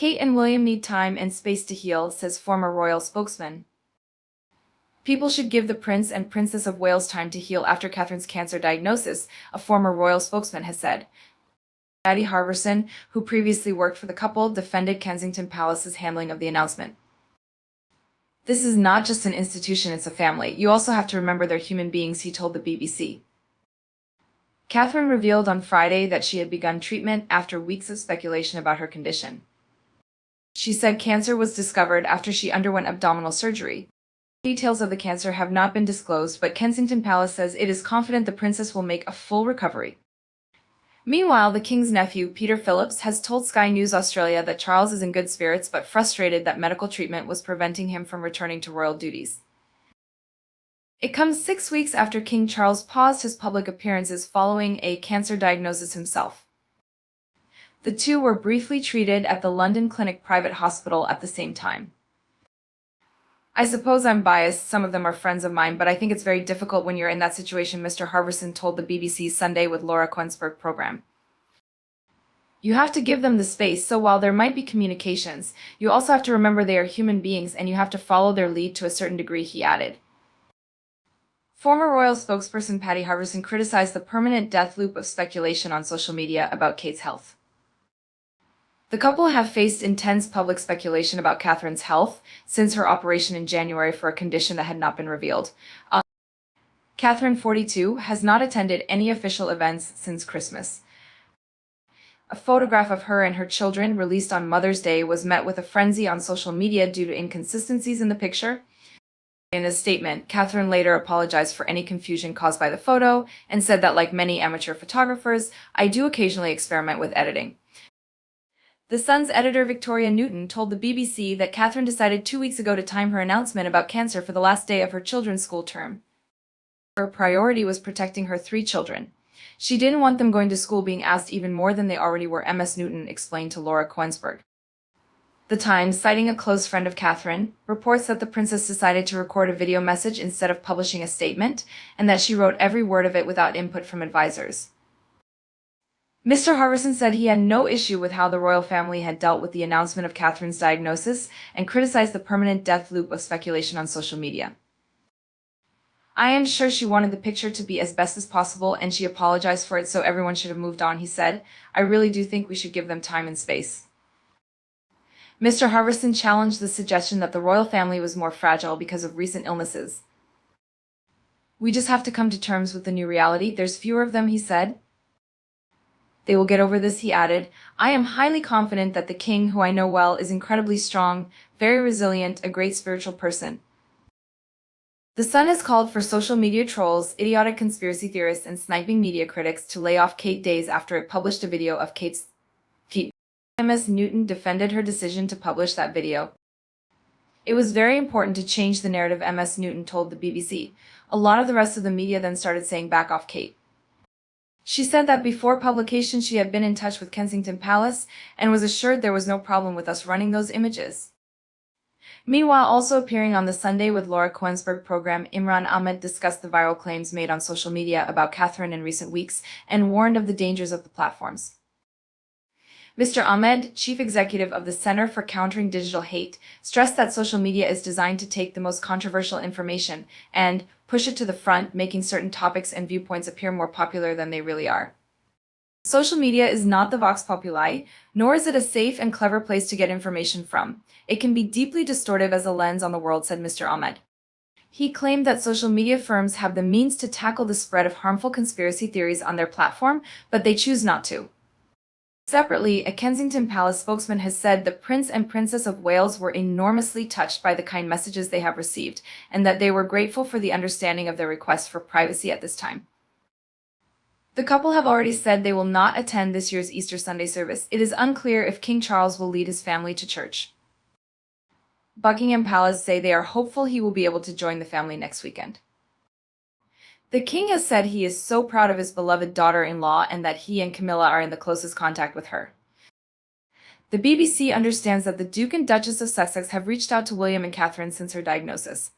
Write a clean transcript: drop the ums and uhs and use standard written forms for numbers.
Kate and William need time and space to heal, says former royal spokesman. People should give the Prince and Princess of Wales time to heal after Catherine's cancer diagnosis, a former royal spokesman has said. Patty Harverson, who previously worked for the couple, defended Kensington Palace's handling of the announcement. This is not just an institution, it's a family. You also have to remember they're human beings, he told the BBC. Catherine revealed on Friday that she had begun treatment after weeks of speculation about her condition. She said cancer was discovered after she underwent abdominal surgery. Details of the cancer have not been disclosed, but Kensington Palace says it is confident the princess will make a full recovery. Meanwhile, the King's nephew, Peter Phillips, has told Sky News Australia that Charles is in good spirits but frustrated that medical treatment was preventing him from returning to royal duties. It comes 6 weeks after King Charles paused his public appearances following a cancer diagnosis himself. The two were briefly treated at the London Clinic private hospital at the same time. I suppose I'm biased, some of them are friends of mine, but I think it's very difficult when you're in that situation, Mr. Harverson told the BBC's Sunday with Laura Quensberg program. You have to give them the space, so while there might be communications, you also have to remember they are human beings and you have to follow their lead to a certain degree, he added. Former royal spokesperson Patty Harverson criticized the permanent death loop of speculation on social media about Kate's health. The couple have faced intense public speculation about Catherine's health since her operation in January for a condition that had not been revealed. Catherine, 42, has not attended any official events since Christmas. A photograph of her and her children released on Mother's Day was met with a frenzy on social media due to inconsistencies in the picture. In a statement, Catherine later apologized for any confusion caused by the photo and said that, like many amateur photographers, I do occasionally experiment with editing. The Sun's editor Victoria Newton told the BBC that Catherine decided 2 weeks ago to time her announcement about cancer for the last day of her children's school term. Her priority was protecting her 3 children. She didn't want them going to school being asked even more than they already were, Ms. Newton explained to Laura Quensberg. The Times, citing a close friend of Catherine, reports that the princess decided to record a video message instead of publishing a statement, and that she wrote every word of it without input from advisors. Mr. Harverson said he had no issue with how the royal family had dealt with the announcement of Catherine's diagnosis and criticized the permanent death loop of speculation on social media. I am sure she wanted the picture to be as best as possible and she apologized for it, so everyone should have moved on, he said. I really do think we should give them time and space. Mr. Harverson challenged the suggestion that the royal family was more fragile because of recent illnesses. We just have to come to terms with the new reality. There's fewer of them, he said. They will get over this, he added. I am highly confident that the king, who I know well, is incredibly strong, very resilient, a great spiritual person. The Sun has called for social media trolls, idiotic conspiracy theorists, and sniping media critics to lay off Kate days after it published a video of Kate's feet. Ms. Newton defended her decision to publish that video. It was very important to change the narrative, Ms. Newton told the BBC. A lot of the rest of the media then started saying back off Kate. She said that before publication she had been in touch with Kensington Palace and was assured there was no problem with us running those images. Meanwhile, also appearing on the Sunday with Laura Quensberg program, Imran Ahmed discussed the viral claims made on social media about Catherine in recent weeks and warned of the dangers of the platforms. Mr. Ahmed, chief executive of the Center for Countering Digital Hate, stressed that social media is designed to take the most controversial information and push it to the front, making certain topics and viewpoints appear more popular than they really are. Social media is not the vox populi, nor is it a safe and clever place to get information from. It can be deeply distortive as a lens on the world, said Mr. Ahmed. He claimed that social media firms have the means to tackle the spread of harmful conspiracy theories on their platform, but they choose not to. Separately, a Kensington Palace spokesman has said the Prince and Princess of Wales were enormously touched by the kind messages they have received, and that they were grateful for the understanding of their requests for privacy at this time. The couple have already said they will not attend this year's Easter Sunday service. It is unclear if King Charles will lead his family to church. Buckingham Palace say they are hopeful he will be able to join the family next weekend. The king has said he is so proud of his beloved daughter-in-law and that he and Camilla are in the closest contact with her. The BBC understands that the Duke and Duchess of Sussex have reached out to William and Catherine since her diagnosis.